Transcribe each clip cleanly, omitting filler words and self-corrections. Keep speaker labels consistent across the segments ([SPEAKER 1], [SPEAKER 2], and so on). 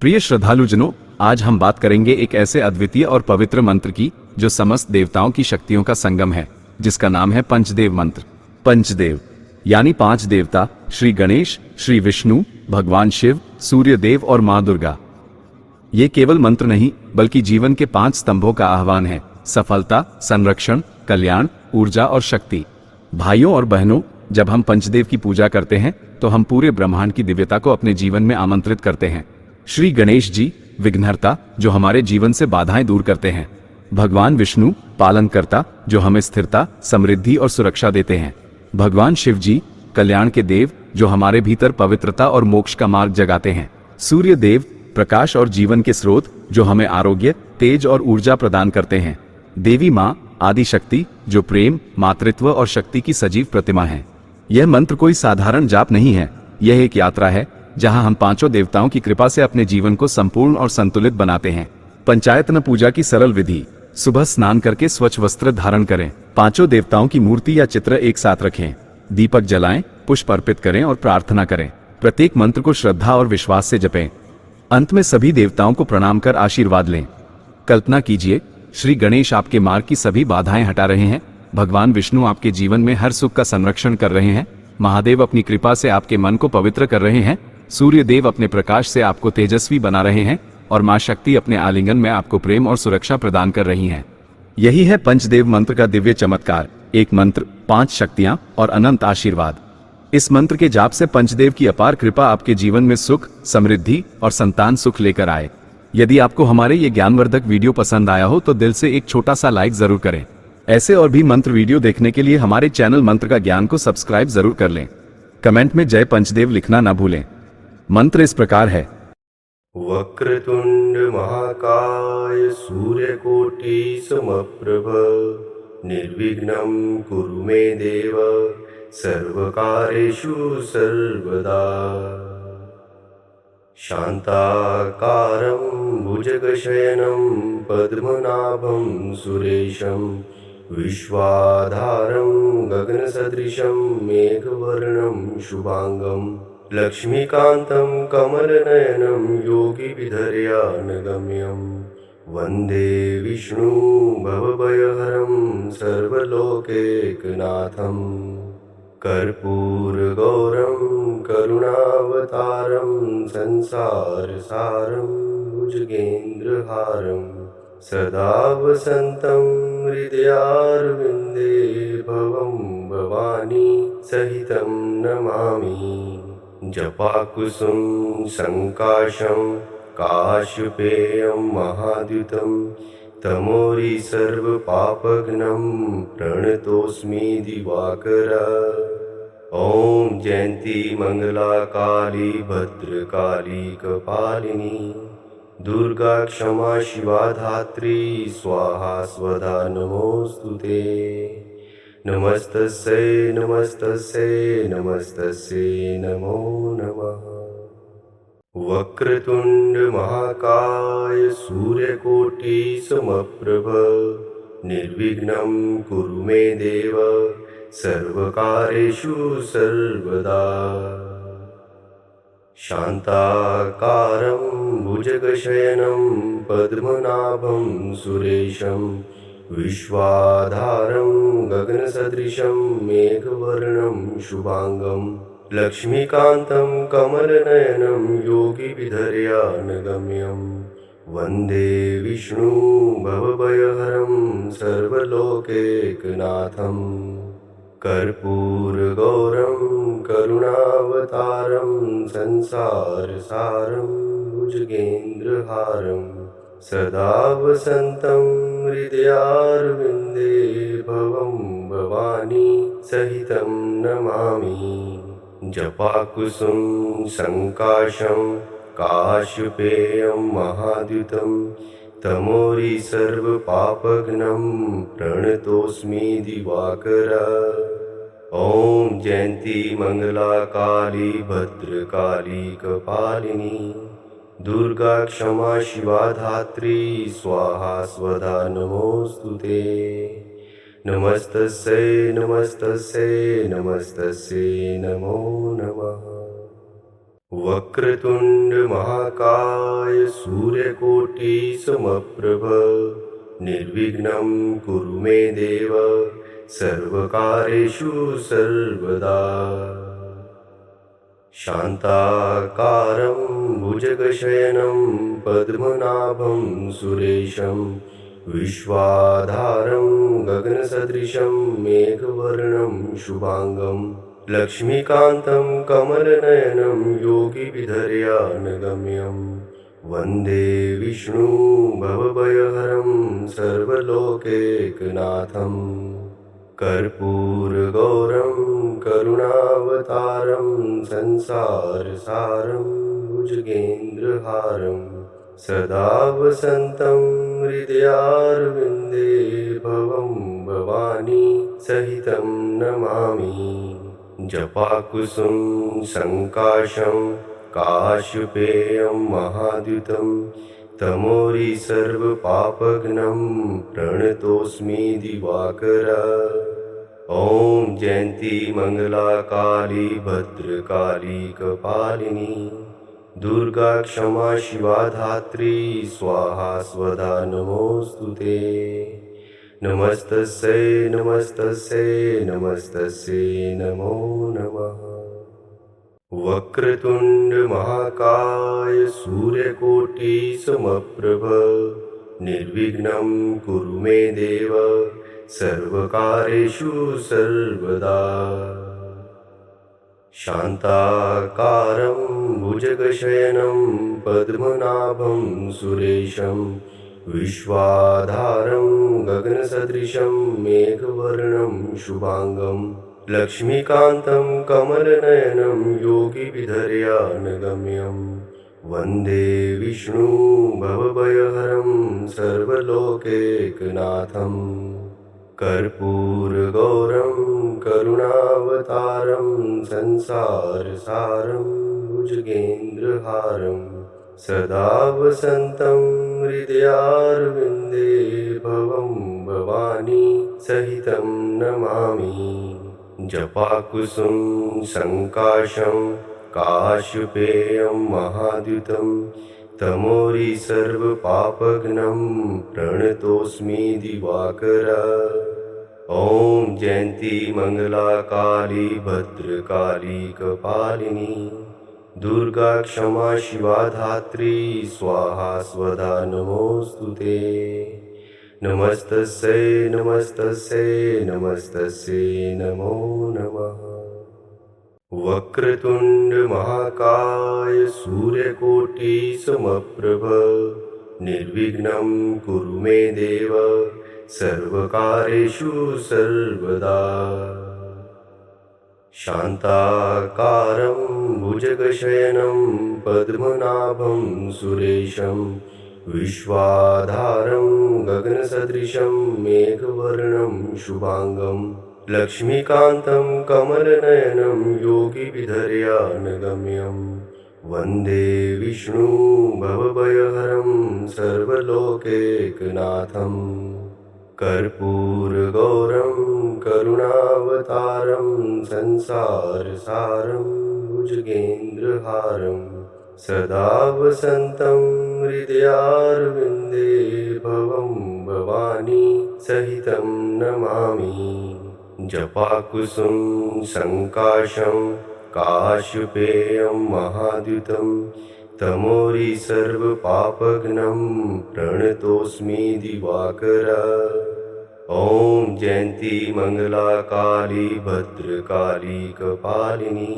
[SPEAKER 1] प्रिय श्रद्धालुजनों, आज हम बात करेंगे एक ऐसे अद्वितीय और पवित्र मंत्र की जो समस्त देवताओं की शक्तियों का संगम है, जिसका नाम है पंचदेव मंत्र। पंचदेव यानी पांच देवता, श्री गणेश, श्री विष्णु, भगवान शिव, सूर्य देव और मां दुर्गा। ये केवल मंत्र नहीं बल्कि जीवन के 5 स्तंभों का आह्वान है: सफलता, संरक्षण, कल्याण, ऊर्जा और शक्ति। भाइयों और बहनों, जब हम पंचदेव की पूजा करते हैं तो हम पूरे ब्रह्मांड की दिव्यता को अपने जीवन में आमंत्रित करते हैं। श्री गणेश जी विघ्नहर्ता, जो हमारे जीवन से बाधाएं दूर करते हैं। भगवान विष्णु पालनकर्ता, जो हमें स्थिरता, समृद्धि और सुरक्षा देते हैं। भगवान शिव जी कल्याण के देव, जो हमारे भीतर पवित्रता और मोक्ष का मार्ग जगाते हैं। सूर्य देव प्रकाश और जीवन के स्रोत, जो हमें आरोग्य, तेज और ऊर्जा प्रदान करते हैं। देवी मां आदि शक्ति, जो प्रेम, मातृत्व और शक्ति की सजीव प्रतिमा है। यह मंत्र कोई साधारण जाप नहीं है, यह एक यात्रा है जहां हम पांचों देवताओं की कृपा से अपने जीवन को संपूर्ण और संतुलित बनाते हैं। पंचायतन पूजा की सरल विधि: सुबह स्नान करके स्वच्छ वस्त्र धारण करें, पांचों देवताओं की मूर्ति या चित्र एक साथ रखें, दीपक जलाएं, पुष्प अर्पित करें और प्रार्थना करें। प्रत्येक मंत्र को श्रद्धा और विश्वास से जपें। अंत में सभी देवताओं को प्रणाम कर आशीर्वाद लें। कल्पना कीजिए, श्री गणेश आपके मार्ग की सभी बाधाएं हटा रहे हैं, भगवान विष्णु आपके जीवन में हर सुख का संरक्षण कर रहे हैं, महादेव अपनी कृपा से आपके मन को पवित्र कर रहे हैं, सूर्य देव अपने प्रकाश से आपको तेजस्वी बना रहे हैं और मां शक्ति अपने आलिंगन में आपको प्रेम और सुरक्षा प्रदान कर रही हैं। यही है पंचदेव मंत्र का दिव्य चमत्कार: एक मंत्र, 5 शक्तियां और अनंत आशीर्वाद। इस मंत्र के जाप से पंचदेव की अपार कृपा आपके जीवन में सुख, समृद्धि और संतान सुख लेकर आए। यदि आपको हमारे ये ज्ञानवर्धक वीडियो पसंद आया हो तो दिल से एक छोटा सा लाइक जरूर करें। ऐसे और भी मंत्र वीडियो देखने के लिए हमारे चैनल मंत्र का ज्ञान को सब्सक्राइब जरूर कर लें। कमेंट में जय पंचदेव लिखना ना भूलें। मंत्र इस प्रकार है:
[SPEAKER 2] वक्रतुंड महाकाय सूर्यकोटि समप्रभ निर्विघ्नं कुरु मे देव सर्वकार्येषु सर्वदा। शान्ताकारं भुजगशयनं पद्मनाभं सुरेशं विश्वाधारं गगनसदृशं मेघवर्णं शुभांगं लक्ष्मीकान्तं कमलनयनं योगिविधर्यानगम्यं वन्दे विष्णु भवभयहरं सर्वलोकैकनाथं। कर्पूरगौरं करुणावतारं संसारसारं भुजगेन्द्रहारं सदा वसन्तं हृदयारविन्दे भवं भवानी सहितं नमामि। जपाकुसुम संकाशं काशपेयं महाद्युतं तमोरि सर्वपापघ्नं प्रणतोऽस्मि दिवाकर। ॐ जयन्ती मंगला काली भद्रकाली कपालिनी दुर्गा क्षमा शिवा धात्री स्वाहा स्वधा नमोस्तुते। नमस्तस्यै नमस्तस्यै नमस्तस्यै नमो नमः। वक्रतुंड महाकाय सूर्यकोटि समप्रभ निर्विघ्नं कुरु मे देव सर्वकार्येषु सर्वदा। शान्ताकारं भुजगशयनं पद्मनाभं सुरेशं विश्वाधारं गगनसदृशं मेघवर्णं शुभांगं लक्ष्मीकान्तं कमलनयनं योगिविधर्यानगम्यं वन्दे विष्णु भवभयहरं सर्वलोकैकनाथं। कर्पूरगौरं करुणावतारं संसारसारं भुजगेन्द्रहारं सदा वसन्तं हृदयारविन्दे भवं भवानी सहितं नमामि। जपाकुसुम संकाशं काशपेयं महाद्युतं तमोरि सर्वपापघ्नं प्रणतोऽस्मि दिवाकर। ॐ जयन्ती मंगला काली भद्रकाली कपालिनी दुर्गा क्षमा शिवा धात्री स्वाहा स्वधा नमोस्तुते। नमस्तस्यै नमस्तस्यै नमस्तस्यै नमो नमः। वक्रतुंड महाकाय सूर्यकोटि समप्रभ निर्विघ्नं कुरु मे देव सर्वकार्येषु सर्वदा। शान्ताकारं भुजगशयनं पद्मनाभं सुरेशं विश्वाधारं गगनसदृशं मेघवर्णं शुभांगं लक्ष्मीकान्तं कमलनयनं योगिविधर्यानगम्यं वन्दे विष्णु भवभयहरं सर्वलोकैकनाथं कर्पूरगौरं करुणावतारं संसारसारं भुजगेन्द्रहारं सदा वसन्तं हृदयारविन्दे भवं भवानी सहितं नमामि। जपाकुसुम संकाशं काश्यपेयं महाद्युतं तमोरि सर्वपापघ्नं प्रणतोऽस्मि दिवाकर। ॐ जयन्ती मंगला काली भद्रकाली कपालिनी दुर्गा क्षमा शिवा धात्री स्वाहा स्वधा नमोस्तुते। नमस्तस्यै नमस्तस्यै नमस्तस्यै नमो नमः। वक्रतुंड महाकाय सूर्यकोटि समप्रभ निर्विघ्नं कुरु मे देव सर्वकार्येषु सर्वदा। शान्ताकारं भुजगशयनं पद्मनाभं सुरेशं विश्वाधारं गगनसदृशं मेघवर्णं शुभांगं लक्ष्मीकान्तं कमलनयनं योगिविधर्यानगम्यं वन्दे विष्णु भवभयहरं सर्वलोकैकनाथं कर्पूरगौरं करुणावतारं संसारसारं भुजगेन्द्रहारं सदा वसन्तं हृदयारविन्दे भवं भवानी सहितं नमामि। जपाकुसुम संकाशं काश्यपेयं महाद्युतं तमोरि सर्वपापघ्नं प्रणतोऽस्मि दिवाकर। ॐ जयन्ती मंगला काली भद्रकाली कपालिनी दुर्गा क्षमा शिवा धात्री स्वाहा स्वधा नमोस्तुते। नमस्तस्यै नमस्तस्यै नमस्तस्यै नमो नमः। वक्रतुंड महाकाय सूर्यकोटि समप्रभ निर्विघ्नं कुरु मे देव सर्वकार्येषु सर्वदा। शान्ताकारं भुजगशयनं पद्मनाभं सुरेशं विश्वाधारं गगनसदृशं मेघवर्णं शुभांगं लक्ष्मीकान्तं कमलनयनं योगिविधर्यानगम्यं वन्दे विष्णु भवभयहरं सर्वलोकैकनाथं कर्पूरगौरं करुणावतारं संसारसारं भुजगेन्द्रहारं सदा वसन्तं हृदयारविन्दे भवं भवानी सहितं नमामि। जपाकुसुम संकाशं काश्यपेयं महाद्युतं तमोरि सर्वपापघ्नं प्रणतोऽस्मि दिवाकर। ॐ जयन्ती मंगला काली भद्रकाली कपालिनी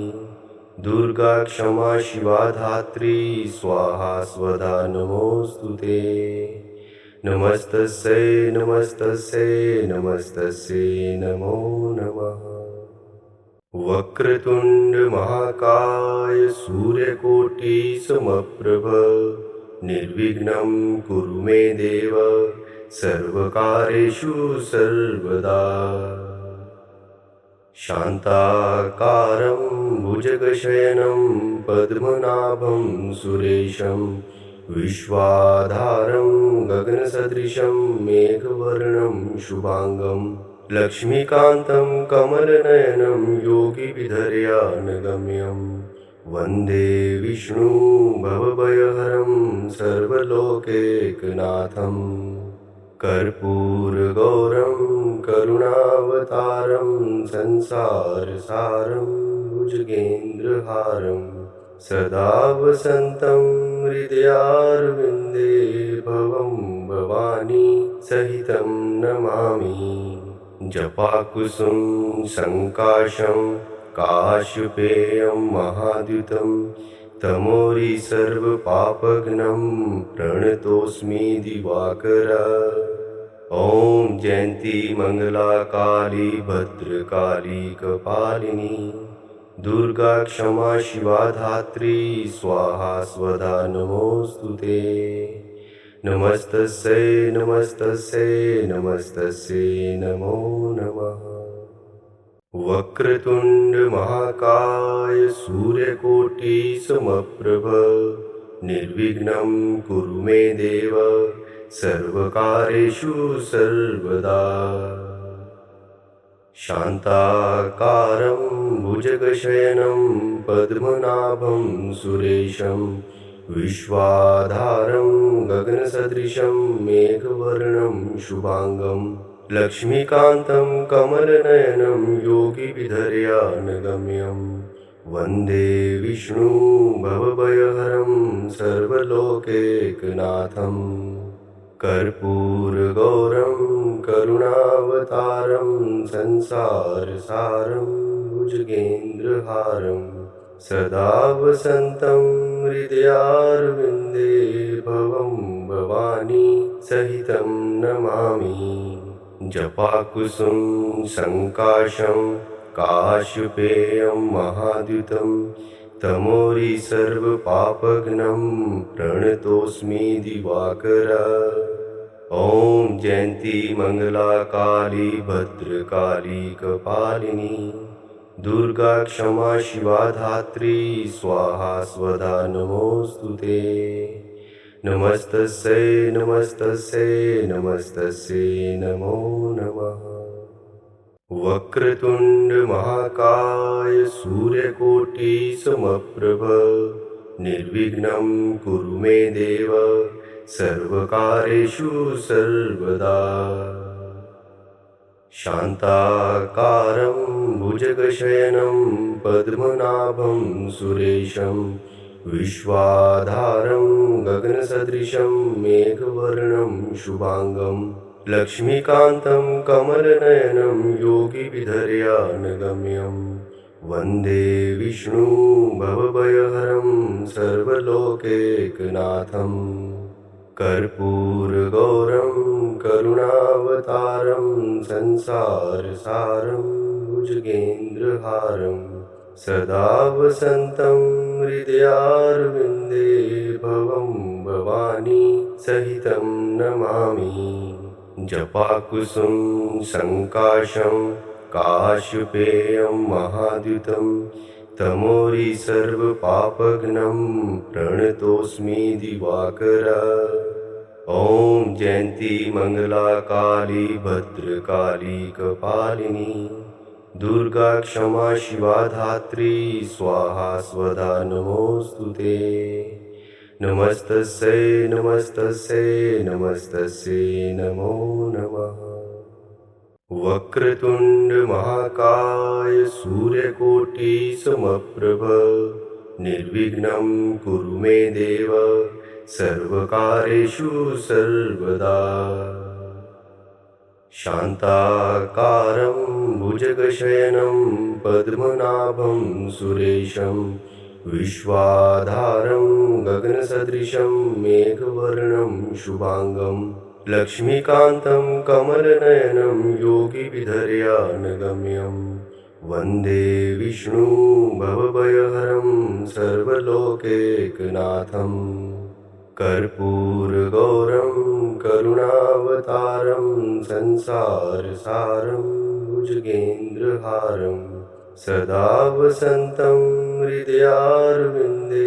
[SPEAKER 2] दुर्गा क्षमा शिवा धात्री स्वाहा स्वधा नमोस्तुते। नमस्तस्यै नमस्तस्यै नमस्तस्यै नमो नमः। वक्रतुंड महाकाय सूर्यकोटि समप्रभ निर्विघ्नं कुरु मे देव सर्वकार्येषु सर्वदा। शान्ताकारं भुजगशयनं पद्मनाभं सुरेशं विश्वाधारं गगनसदृशं मेघवर्णं शुभांगं लक्ष्मीकान्तं कमलनयनं योगिविधर्यानगम्यं वन्दे विष्णु भवभयहरं सर्वलोकैकनाथं कर्पूरगौरं करुणावतारं संसारसारं भुजगेन्द्रहारं सदा वसन्तं हृदयारविन्दे भवं भवानी सहितं नमामि जपाकुसुम संकाशं काश्यपेयं महाद्युतं तमोरि सर्वपापघ्नं प्रणतोऽस्मि दिवाकर ॐ जयन्ती मंगला काली भद्रकाली कपालिनी दुर्गा क्षमा शिवा धात्री स्वाहा स्वधा नमोस्तुते नमस्तस्यै नमस्तस्यै नमस्तस्यै नमो नमः वक्रतुंड महाकाय सूर्यकोटि समप्रभ निर्विघ्नं कुरु मे देव सर्वकार्येषु सर्वदा शान्ताकारं भुजगशयनं पद्मनाभं सुरेशं विश्वाधारं गगनसदृशं मेघवर्णं शुभांगं लक्ष्मीकान्तं कमलनयनं योगिविधर्यानगम्यं वन्दे विष्णु भवभयहरं सर्वलोकैकनाथं कर्पूरगौरं करुणावतारं संसारसारं भुजगेन्द्रहारं सदा वसन्तं हृदयारविन्दे भवं भवानी सहितं नमामि जपाकुसुम संकाशं काश्यपेयं महाद्युतं तमोरि सर्वपापघ्नं प्रणतोऽस्मि दिवाकर ॐ जयन्ती मंगला काली भद्रकाली कपालिनी दुर्गा क्षमा शिवा धात्री स्वाहा स्वधा नमोस्तुते नमस्तस्यै नमस्तस्यै नमस्तस्यै नमो नमः वक्रतुंड महाकाय सूर्यकोटि समप्रभ निर्विघ्नं कुरु मे देव सर्वकार्येषु सर्वदा शान्ताकारं भुजगशयनं पद्मनाभं सुरेशं विश्वाधारं गगनसदृशं मेघवर्णं शुभांगं लक्ष्मीकान्तं कमलनयनं योगिविधर्यानगम्यं वन्दे विष्णु भवभयहरं सर्वलोकैकनाथं कर्पूरगौरं करुणावतारं संसारसारं भुजगेन्द्रहारं सदा वसन्तं हृदयारविन्दे भवं भवानी सहितं नमामि जपाकुसुम संकाशं काश्यपेयं महाद्युतं तमोरि सर्वपापघ्नं प्रणतोऽस्मि दिवाकर ॐ जयन्ती मंगला काली भद्रकाली कपालिनी दुर्गा क्षमा शिवा धात्री स्वाहा स्वधा नमोस्तुते नमस्तस्यै नमस्तस्यै नमस्तस्यै नमो नमः वक्रतुंड महाकाय सूर्यकोटि समप्रभ निर्विघ्नं कुरु मे देव सर्वकार्येषु सर्वदा शान्ताकारं भुजगशयनं पद्मनाभं सुरेशं विश्वाधारं गगनसदृशं मेघवर्णं शुभांगं लक्ष्मीकान्तं कमलनयनं योगिविधर्यानगम्यं वन्दे विष्णु भवभयहरं सर्वलोकैकनाथं कर्पूरगौरं करुणावतारं संसारसारं भुजगेन्द्रहारं सदा वसन्तं हृदयारविन्दे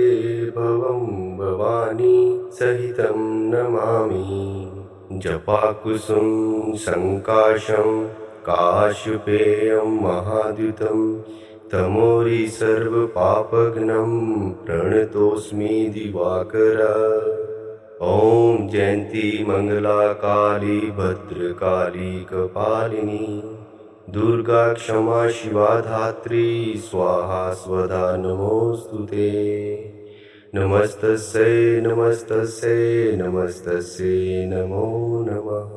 [SPEAKER 2] भवं भवानी सहितं नमामि जपाकुसुम संकाशं काश्यपेयं महाद्युतं तमोरि सर्वपापघ्नं प्रणतोऽस्मि दिवाकर। ॐ जयन्ती मङ्गला काली भद्रकाली कपालिनी दुर्गा क्षमा शिवा धात्री स्वाहा स्वधा नमोऽस्तुते। नमस्तस्यै नमस्तस्यै नमस्तस्यै नमो नमः।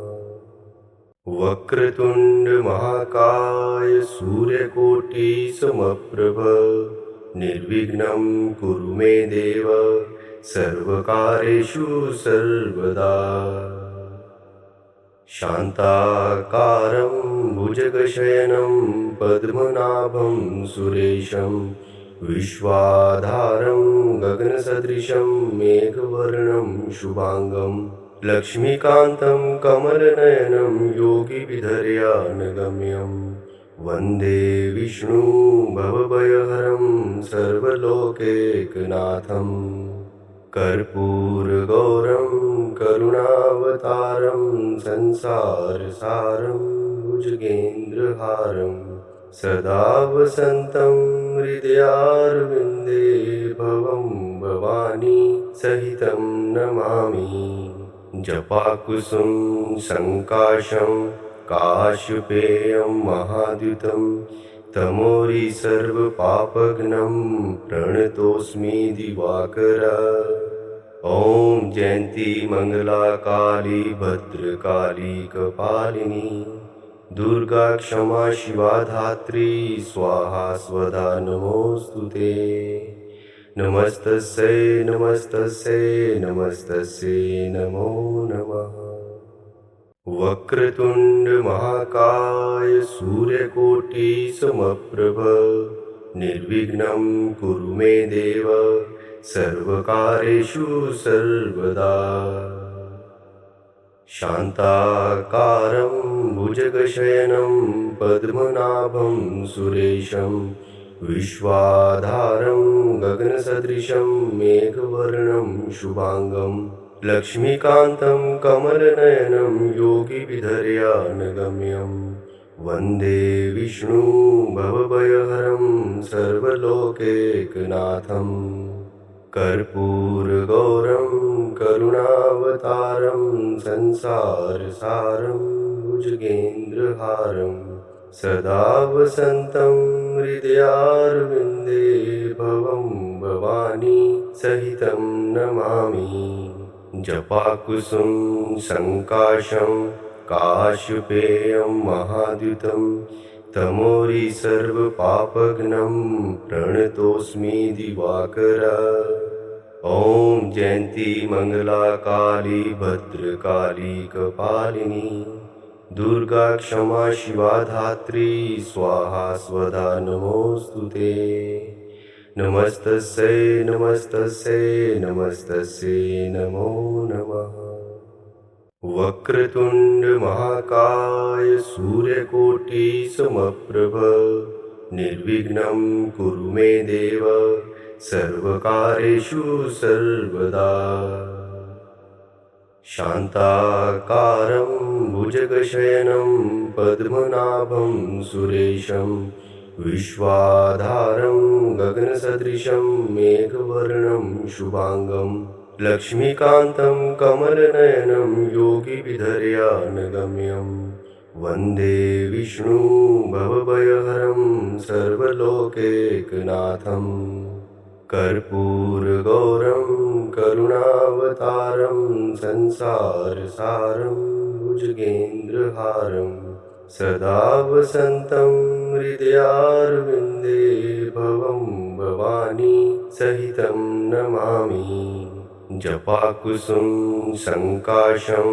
[SPEAKER 2] वक्रतुण्ड महाकाय सूर्यकोटि समप्रभ निर्विघ्नं कुरु मे देव सर्वकार्येषु सर्वदा। शान्ताकारं भुजगशयनं पद्मनाभं सुरेशं विश्वाधारं गगनसदृशं मेघवर्णं शुभांगं लक्ष्मीकान्तं कमलनयनं योगिविधर्यानगम्यं वन्दे विष्णु भवभयहरं सर्वलोकैकनाथं कर्पूरगौरं करुणावतारं संसारसारं भुजगेन्द्रहारं सदा वसन्तं हृदयारविन्दे भवं भवानी सहितं नमामि। जपाकुसुम संकाशं काश्यपेयं महाद्युतं तमोरि सर्वपापघ्नं प्रणतोऽस्मि दिवाकर। ॐ जयन्ती मङ्गला काली भद्रकाली कपालिनी दुर्गा क्षमा शिवा धात्री स्वाहा स्वधा नमोऽस्तुते। नमस्तस्यै नमस्तस्यै नमस्तस्यै नमो नमः। वक्रतुण्ड महाकाय सूर्यकोटि समप्रभ निर्विघ्नं कुरु मे देव सर्वकार्येषु सर्वदा। शान्ताकारं भुजगशयनं पद्मनाभं सुरेशं विश्वाधारं गगनसदृशं मेघवर्णं शुभांगं लक्ष्मीकान्तं कमलनयनं योगिविधर्यानगम्यं वन्दे विष्णु भवभयहरं सर्वलोकैकनाथं कर्पूरगौरं करुणावतारं संसारसारं भुजगेन्द्रहारं सदा वसन्तं हृदयारविन्दे भवं भवानी सहितं नमामि। जपाकुसुम संकाशं काश्यपेयं महाद्युतं तमोरि सर्वपापघ्नं प्रणतोऽस्मि दिवाकर। ॐ जयन्ती मङ्गला काली भद्रकाली कपालिनी दुर्गा क्षमा शिवा धात्री स्वाहा स्वधा नमोऽस्तुते। नमस्तस्यै नमस्तस्यै नमस्तस्यै नमो नमः। वक्रतुण्ड महाकाय सूर्यकोटि समप्रभ निर्विघ्नं कुरु मे देव सर्वकार्येषु सर्वदा। शान्ताकारं भुजगशयनं पद्मनाभं सुरेशं विश्वाधारं गगनसदृशं मेघवर्णं शुभांगं लक्ष्मीकान्तं कमलनयनं योगिविधर्यानगम्यं वन्दे विष्णु भवभयहरं सर्वलोकैकनाथं कर्पूरगौरं करुणावतारं संसारसारं भुजगेन्द्रहारं सदा वसन्तं हृदयारविन्दे भवं भवानी सहितं नमामि। जपाकुसुम संकाशं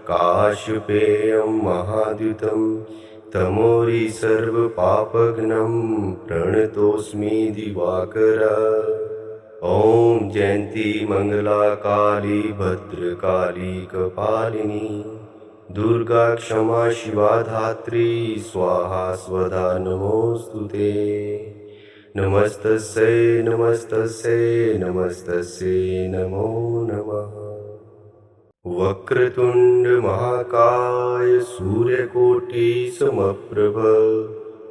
[SPEAKER 2] काश्यपेयं महाद्युतं तमोरि सर्वपापघ्नं प्रणतोऽस्मि दिवाकर। ॐ जयन्ती मङ्गला काली भद्रकाली कपालिनी दुर्गा क्षमा शिवा धात्री स्वाहा स्वधा नमोऽस्तुते। नमस्तस्यै नमस्तस्यै नमस्तस्यै नमो नमः। वक्रतुण्ड महाकाय सूर्यकोटि समप्रभ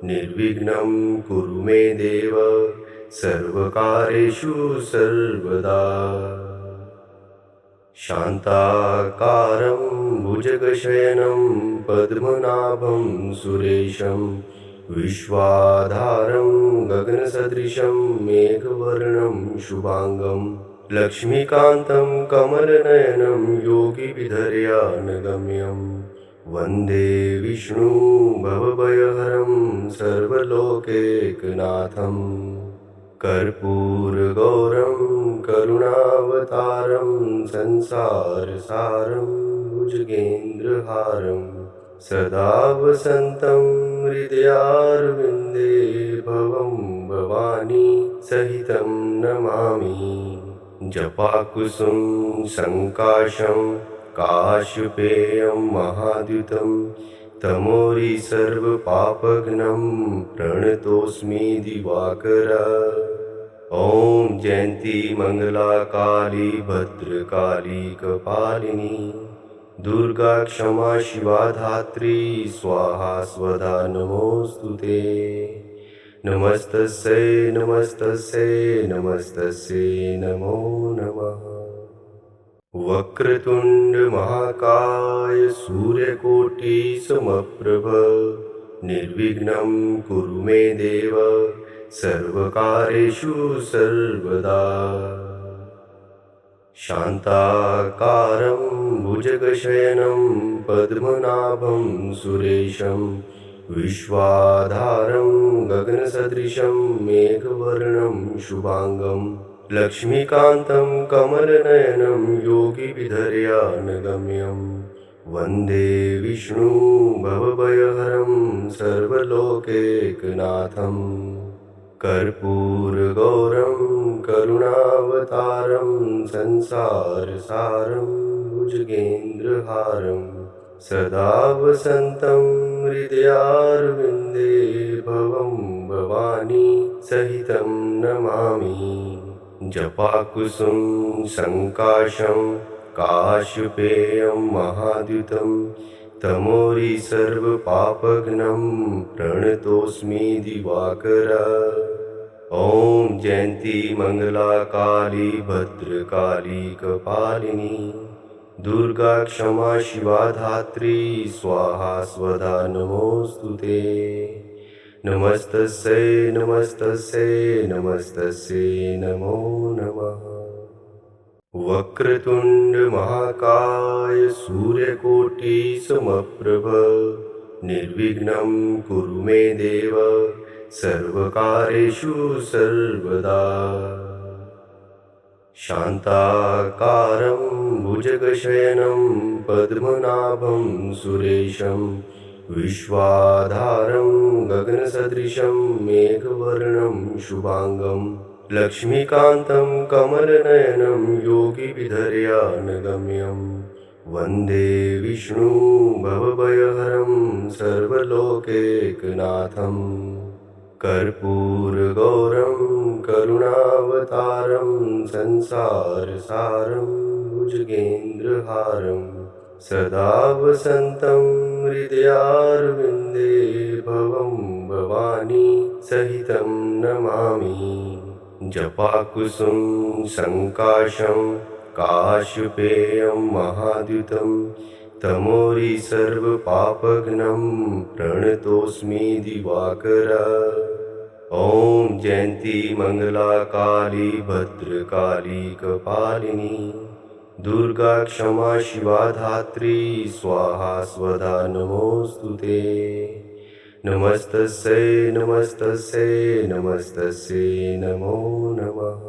[SPEAKER 2] निर्विघ्नं कुरु मे देव सर्वकार्येषु सर्वदा। शान्ताकारं भुजगशयनं पद्मनाभं सुरेशं विश्वाधारं गगनसदृशं मेघवर्णं शुभांगं लक्ष्मीकान्तं कमलनयनं योगिविधर्यानगम्यं वन्दे विष्णु भवभयहरं सर्वलोकैकनाथं कर्पूरगौरं करुणावतारं संसारसारं भुजगेन्द्रहारं सदा वसन्तं हृदयारविन्दे भवं भवानी सहितं नमामि। जपाकुसुम संकाशं काशपेयं महाद्युतं तमोरि सर्वपापघ्नं प्रणतोऽस्मि दिवाकर। ॐ जयन्ती मंगला काली भद्रकाली कपालिनी दुर्गा क्षमा शिवा धात्री स्वाहा स्वधा नमोस्तुते। नमस्तस्यै नमस्तस्यै नमस्तस्यै नमो नमः। वक्रतुंड महाकाय सूर्यकोटि समप्रभ निर्विघ्नं कुरु मे देव सर्वकार्येषु सर्वदा। शान्ताकारं भुजगशयनं पद्मनाभं सुरेशं विश्वाधारं गगनसदृशं मेघवर्णं शुभांगं लक्ष्मीकान्तं कमलनयनं योगिविधर्यानगम्यं वन्दे विष्णु भवभयहरं सर्वलोकैकनाथं कर्पूरगौरं करुणावतारं संसारसारं भुजगेन्द्रहारं सदा वसन्तं हृदयारविन्दे भवं भवानी सहितं नमामि। जपाकुसुम संकाशं काशपेयं महाद्युतं तमोरि सर्वपापघ्नं प्रणतोऽस्मि दिवाकर। ॐ जयन्ती मंगला काली भद्रकाली कपालिनी दुर्गा क्षमा शिवा धात्री स्वाहा स्वधा नमोस्तुते। नमस्तस्यै नमस्तस्यै नमस्तस्यै नमो नमः। वक्रतुंड महाकाय सूर्यकोटि समप्रभ निर्विघ्नं कुरु मे देव सर्वकार्येषु सर्वदा। शान्ताकारं भुजगशयनं पद्मनाभं सुरेशं विश्वाधारं गगनसदृशं मेघवर्णं शुभांगं लक्ष्मीकान्तं कमलनयनं योगिविधर्यानगम्यं वन्दे विष्णु भवभयहरं सर्वलोकैकनाथं कर्पूरगौरं करुणावतारं संसारसारं भुजगेन्द्रहारं सदा वसन्तं हृदयारविन्दे भवं भवानी सहितं नमामि। जपाकुसुम संकाशं काशपेयं महाद्युतं तमोरि सर्वपापघ्नं प्रणतोऽस्मि दिवाकर। ॐ जयन्ती मंगला काली भद्रकाली कपालिनी दुर्गा क्षमा शिवा धात्री स्वाहा स्वधा नमोस्तुते। नमस्तस्यै नमस्तस्यै नमस्तस्यै नमो नमः।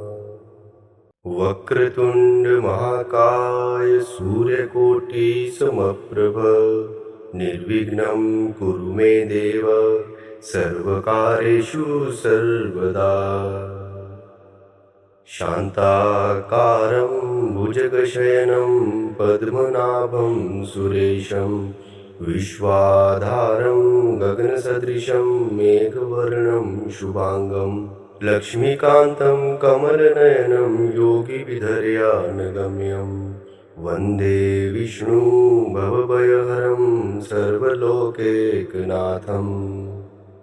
[SPEAKER 2] वक्रतुंड महाकाय सूर्यकोटि समप्रभ निर्विघ्नं कुरु मे देव सर्वकार्येषु सर्वदा। शान्ताकारं भुजगशयनं पद्मनाभं सुरेशं विश्वाधारं गगनसदृशं मेघवर्णं शुभांगं लक्ष्मीकान्तं कमलनयनं योगिविधर्यानगम्यं वन्दे विष्णु भवभयहरं सर्वलोकैकनाथं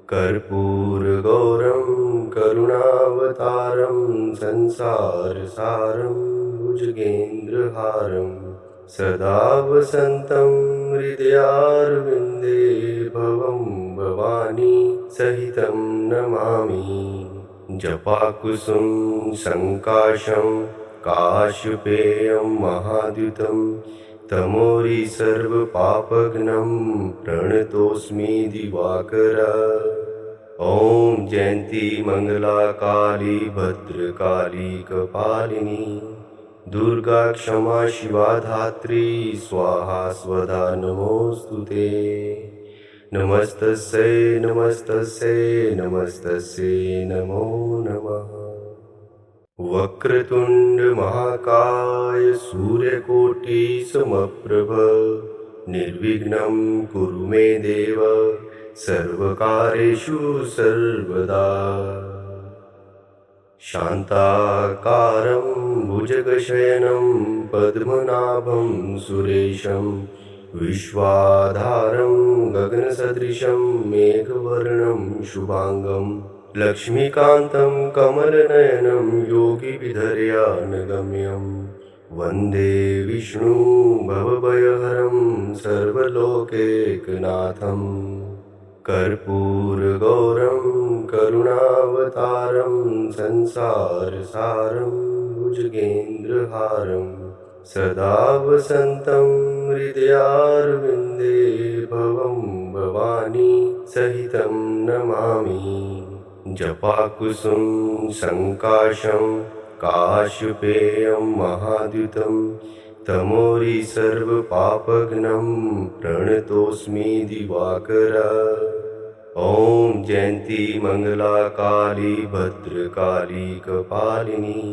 [SPEAKER 2] कर्पूरगौरं करुणावतारं संसारसारं भुजगेन्द्रहारं सदा वसन्तं हृदयारविन्दे भवं भवानी सहितं नमामि। जपाकुसुम संकाशं काशपेयं महाद्युतं तमोरि सर्वपापघ्नं प्रणतोऽस्मि दिवाकर। ॐ जयन्ती मंगला काली भद्रकाली कपालिनी दुर्गा क्षमा शिवा धात्री स्वाहा स्वधा नमोस्तुते। नमस्तस्यै नमस्तस्यै नमस्तस्यै नमो नमः। वक्रतुंड महाकाय सूर्यकोटि समप्रभ निर्विघ्नं कुरु मे देव सर्वकार्येषु सर्वदा। शान्ताकारं भुजगशयनं पद्मनाभं सुरेशं विश्वाधारं गगनसदृशं मेघवर्णं शुभांगं लक्ष्मीकान्तं कमलनयनं योगिविधर्यानगम्यं वन्दे विष्णु भवभयहरं सर्वलोकैकनाथं। कर्पूरगौरं करुणावतारं संसारसारं भुजगेन्द्रहारं सदा वसन्तं हृदयारविन्दे भवं भवानी सहितं नमामि। जपाकुसुम संकाशं काशपेयं महाद्युतं तमोरि सर्वपापघ्नं प्रणतोऽस्मि दिवाकर। ॐ जयन्ती मंगला काली भद्रकाली कपालिनी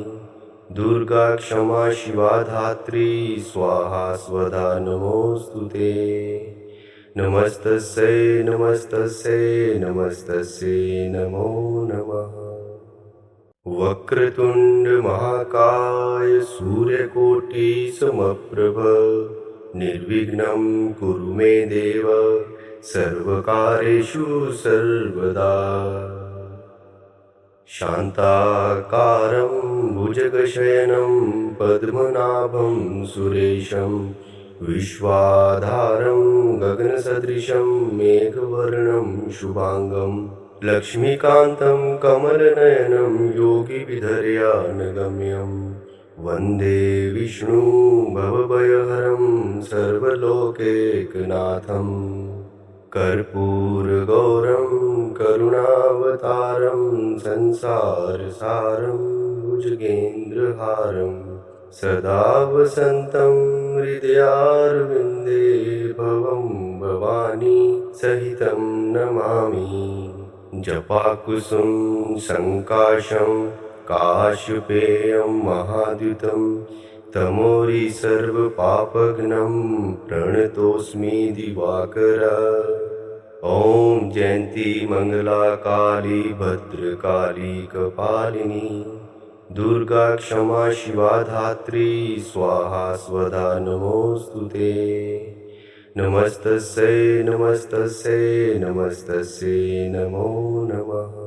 [SPEAKER 2] दुर्गा क्षमा शिवा धात्री स्वाहा स्वधा नमोस्तुते। नमस्तस्यै नमस्तस्यै नमस्तस्यै नमो नमः। वक्रतुंड महाकाय सूर्यकोटि समप्रभ निर्विघ्नं कुरु मे देव सर्वकार्येषु सर्वदा। शान्ताकारं भुजगशयनं पद्मनाभं सुरेशं विश्वाधारं गगनसदृशं मेघवर्णं शुभांगं लक्ष्मीकान्तं कमलनयनं योगिविधर्यानगम्यं वन्दे विष्णु भवभयहरं सर्वलोकैकनाथं। कर्पूरगौरं करुणावतारं संसारसारं भुजगेन्द्रहारं सदा वसन्तं हृदयारविन्दे भवं भवानी सहितं नमामि। जपाकुसुम संकाशं काशपेयं महाद्युतं तमोरि सर्वपापघ्नं प्रणतोऽस्मि दिवाकर। ॐ जयन्ती मंगला काली भद्रकाली कपालिनी दुर्गा क्षमा शिवा धात्री स्वाहा स्वधा नमोस्तुते। नमस्तस्यै नमस्तस्यै नमस्तस्यै नमो नमः।